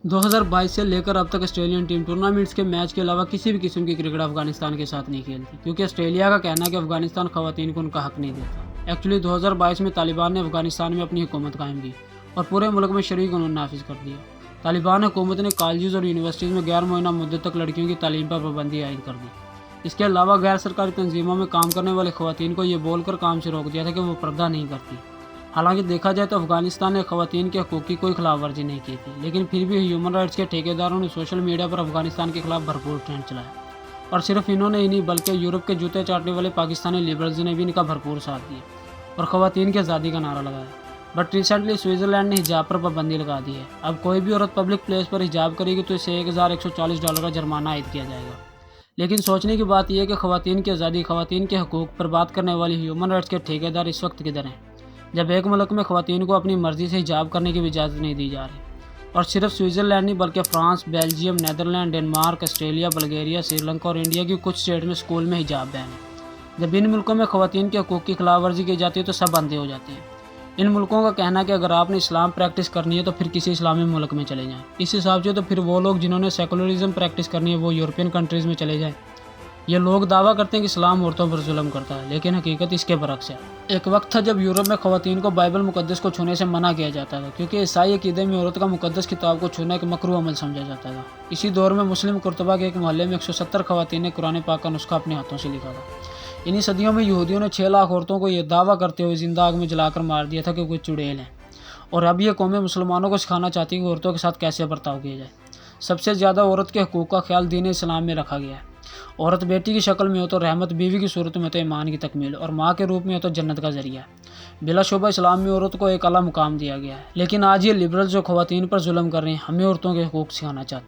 2022 से लेकर अब तक ऑस्ट्रेलियन टीम टूर्नामेंट्स के मैच के अलावा किसी भी किस्म की क्रिकेट अफगानिस्तान के साथ नहीं खेलती, क्योंकि ऑस्ट्रेलिया का कहना है कि अफगानिस्तान खवातीन को उनका हक नहीं देता। एक्चुअली 2022 में तालिबान ने अफगानिस्तान में अपनी हुकूमत कायम की और पूरे मुल्क में शरई कानून नाफिज कर दिया। तालिबान हुकूमत ने कॉलेज और यूनिवर्सिटीज़ में गैर मुअय्यना मुद्दत तक लड़कियों की तालीम पर पाबंदी आयद कर दी। इसके अलावा गैर सरकारी तंजीमों में काम करने वाली खवातीन को ये बोल कर काम से रोक दिया था कि वो पर्दा नहीं करती। हालांकि देखा जाए तो अफगानिस्तान ने खवातीन के हकूक़ की कोई खिलाफ वर्जी नहीं की थी, लेकिन फिर भी ह्यूमन राइट्स के ठेकेदारों ने सोशल मीडिया पर अफगानिस्तान के खिलाफ भरपूर ट्रेंड चलाया। और सिर्फ इन्होंने ही नहीं बल्कि यूरोप के जूते चाटने वाले पाकिस्तानी लिबरल्स ने भी इनका भरपूर साथ दिया और खवातीन की आज़ादी का नारा लगाया। बट रिसेंटली स्विट्ज़रलैंड ने हिजाब पर पाबंदी लगा दी है। अब कोई भी औरत पब्लिक प्लेस पर हिजाब करेगी तो इसे $1140 का जुर्माना आयद किया जाएगा। लेकिन सोचने की बात यह है कि खवातीन की आज़ादी, खवातीन के हकूक़ पर बात करने वाली ह्यूमन राइट्स के ठेकेदार इस वक्त किधर हैं, जब एक मुल्क में खवातीन को अपनी मर्ज़ी से हिजाब करने की भी इजाज़त नहीं दी जा रही। और सिर्फ स्विट्ज़रलैंड नहीं बल्कि France, Belgium, Netherland, Denmark, Australia, Bulgaria, Sri Lanka और इंडिया की कुछ स्टेट में स्कूल में हिजाब बैन है। जब इन मुल्कों में खवातीन के हकूक़ की खिलाफ वर्जी की जाती है तो सब अंधे हो जाते हैं। इन मुल्कों का कहना है कि अगर आपने इस्लाम प्रैक्टिस करनी है तो फिर किसी इस्लामी मुल्क में चले जाएं। इस हिसाब से तो फिर वो लोग जिन्होंने सेकुलरिज्म प्रैक्टिस करनी है वो यूरोपियन कंट्रीज़ में चले जाएं। ये लोग दावा करते हैं कि इस्लाम औरतों पर जुल्म करता है, लेकिन हकीकत इसके बरक्स है। एक वक्त था जब यूरोप में खवातीन को बाइबल मुकद्दस को छूने से मना किया जाता था, क्योंकि ईसाई अकीदे में औरत का मुकद्दस किताब को छूना एक मकरूह अमल समझा जाता था। इसी दौर में मुस्लिम कुर्तबा के एक मोहल्ले में 170 खवातीन ने कुरान पाक का नुस्खा अपने हाथों से लिखा था। इन्हीं सदियों में यहूदियों ने 6 लाख औरतों को यह दावा करते हुए जिंदा आग में जलाकर मार दिया था कि कोई चुड़ैल हैं। और अब ये कौमें मुसलमानों को सिखाना चाहती है कि औरतों के साथ कैसे बर्ताव किया जाए। सबसे ज़्यादा औरत के हकूक़ का ख्याल दीन इस्लाम में रखा गया है। औरत बेटी की शक्ल में हो तो रहमत, बीवी की सूरत में तो ईमान की तकमील और माँ के रूप में हो तो जन्नत का जरिया। बिलाशुबा इस्लाम में औरत को एक आला मुकाम दिया गया है। लेकिन आज ये लिबरल्स जो खवातीन पर जुल्म कर रहे हैं, हमें औरतों के हकूक़ सिखाना चाहते हैं।